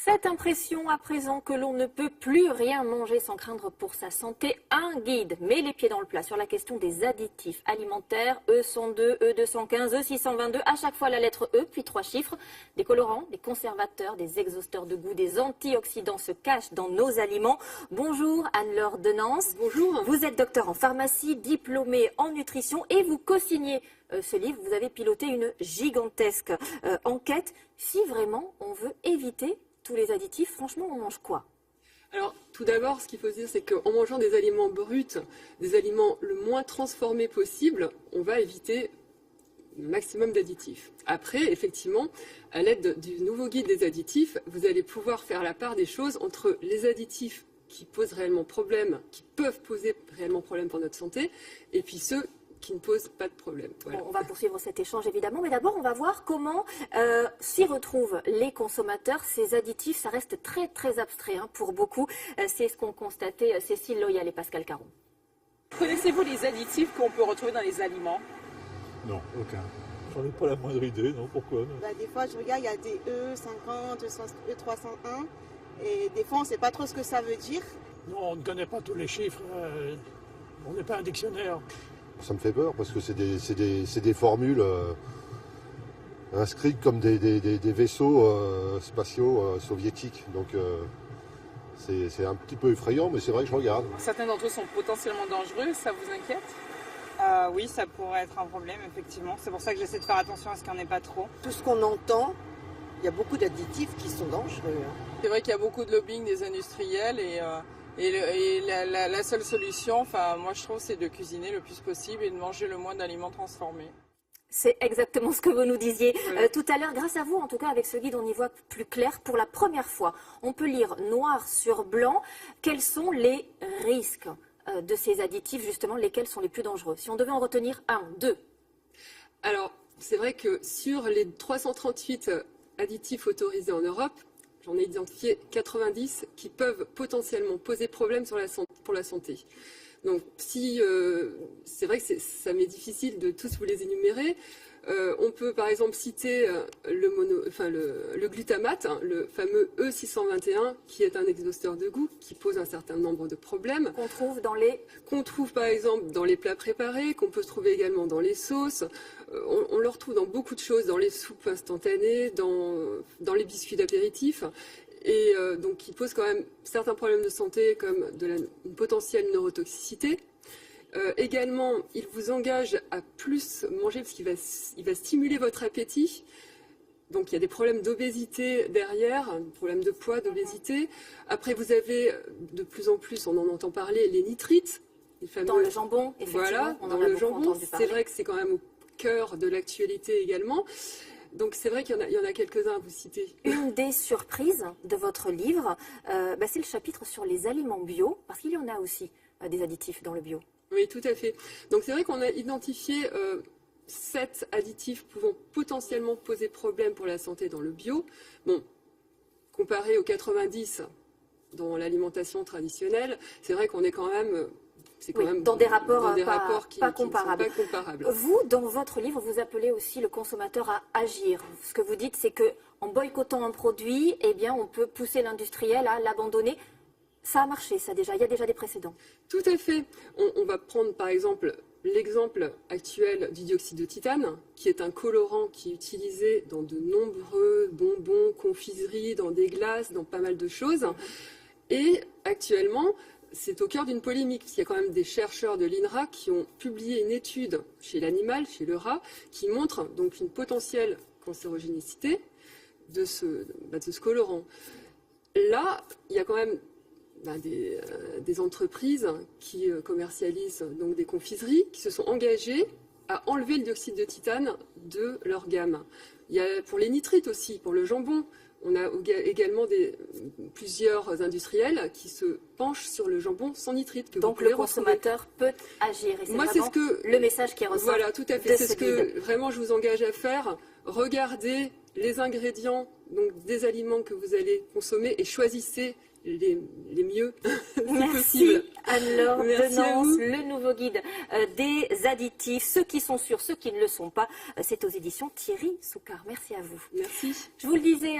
Cette impression à présent que l'on ne peut plus rien manger sans craindre pour sa santé, un guide met les pieds dans le plat sur la question des additifs alimentaires, E102, E215, E622, à chaque fois la lettre E, puis 3 chiffres. Des colorants, des conservateurs, des exhausteurs de goût, des antioxydants se cachent dans nos aliments. Bonjour Anne-Laure Denance. Bonjour. Vous êtes docteur en pharmacie, diplômée en nutrition et vous co-signez ce livre. Vous avez piloté une gigantesque enquête. Si vraiment on veut éviter tous les additifs, franchement, on mange quoi? Alors, tout d'abord, ce qu'il faut se dire, c'est qu'en mangeant des aliments bruts, des aliments le moins transformés possible, on va éviter le maximum d'additifs. Après, effectivement, à l'aide du nouveau guide des additifs, vous allez pouvoir faire la part des choses entre les additifs qui posent réellement problème, qui peuvent poser réellement problème pour notre santé, et puis ceux qui ne posent pas de problème. Voilà. Bon, on va poursuivre cet échange évidemment, mais d'abord on va voir comment s'y retrouvent les consommateurs. Ces additifs, ça reste très très abstrait pour beaucoup. C'est ce qu'ont constaté Cécile Loyal et Pascal Caron. Connaissez-vous les additifs qu'on peut retrouver dans les aliments? Non, aucun. J'en ai pas la moindre idée, non, pourquoi non. Des fois, je regarde, il y a des E50, E301, et des fois, on ne sait pas trop ce que ça veut dire. Non, on ne connaît pas tous les chiffres, on n'est pas un dictionnaire. Ça me fait peur parce que c'est des formules inscrites comme des vaisseaux spatiaux soviétiques. Donc c'est un petit peu effrayant, mais c'est vrai que je regarde. Certains d'entre eux sont potentiellement dangereux, ça vous inquiète? Oui, ça pourrait être un problème, effectivement. C'est pour ça que j'essaie de faire attention à ce qu'il n'y en ait pas trop. Tout ce qu'on entend, il y a beaucoup d'additifs qui sont dangereux. C'est vrai qu'il y a beaucoup de lobbying des industriels et la seule solution, moi je trouve, c'est de cuisiner le plus possible et de manger le moins d'aliments transformés. C'est exactement ce que vous nous disiez tout à l'heure. Grâce à vous, en tout cas, avec ce guide, on y voit plus clair. Pour la première fois, on peut lire noir sur blanc quels sont les risques de ces additifs, justement, lesquels sont les plus dangereux. Si on devait en retenir un, deux. Alors, c'est vrai que sur les 338 additifs autorisés en Europe, j'en ai identifié 90 qui peuvent potentiellement poser problème pour la santé. Donc, c'est vrai que ça m'est difficile de tous vous les énumérer. On peut par exemple citer le glutamate, le fameux E621, qui est un exhausteur de goût, qui pose un certain nombre de problèmes. Qu'on trouve par exemple dans les plats préparés, qu'on peut trouver également dans les sauces. On le retrouve dans beaucoup de choses, dans les soupes instantanées, dans les biscuits d'apéritif. Et donc qui pose quand même certains problèmes de santé comme une potentielle neurotoxicité. Également, il vous engage à plus manger parce qu'il va stimuler votre appétit. Donc il y a des problèmes d'obésité derrière, problèmes de poids, d'obésité. Après, vous avez de plus en plus, on en entend parler, les nitrites. Dans le jambon, effectivement. Voilà, on dans en a le beaucoup jambon. entendu parler. C'est vrai que c'est quand même au cœur de l'actualité également. Donc c'est vrai qu'il y en a quelques-uns à vous citer. Une des surprises de votre livre, c'est le chapitre sur les aliments bio, parce qu'il y en a aussi des additifs dans le bio. Oui, tout à fait. Donc c'est vrai qu'on a identifié 7 additifs pouvant potentiellement poser problème pour la santé dans le bio. Bon, comparé aux 90 dans l'alimentation traditionnelle, c'est vrai qu'on est quand même... dans des rapports, pas comparables. Vous, dans votre livre, vous appelez aussi le consommateur à agir. Ce que vous dites, c'est qu'en boycottant un produit, on peut pousser l'industriel à l'abandonner. Ça a marché, ça déjà. Il y a déjà des précédents. Tout à fait. On va prendre par exemple l'exemple actuel du dioxyde de titane, qui est un colorant qui est utilisé dans de nombreux bonbons, confiseries, dans des glaces, dans pas mal de choses. Et actuellement, c'est au cœur d'une polémique, parce qu'il y a quand même des chercheurs de l'INRA qui ont publié une étude chez l'animal, chez le rat, qui montre donc une potentielle cancérogénicité de ce colorant. Là, il y a quand même des entreprises qui commercialisent donc des confiseries qui se sont engagées à enlever le dioxyde de titane de leur gamme. Il y a pour les nitrites aussi, pour le jambon. On a également plusieurs industriels qui se penchent sur le jambon sans nitrite. Donc le consommateur peut agir. Et c'est vraiment le message qui ressort. Voilà, tout à fait. C'est ce que vraiment je vous engage à faire. Regardez les ingrédients des aliments que vous allez consommer et choisissez les mieux Merci Anne-Laure Denance, le nouveau guide des additifs, ceux qui sont sûrs, ceux qui ne le sont pas. C'est aux éditions Thierry Soucard. Merci à vous. Merci. Je vous le disais...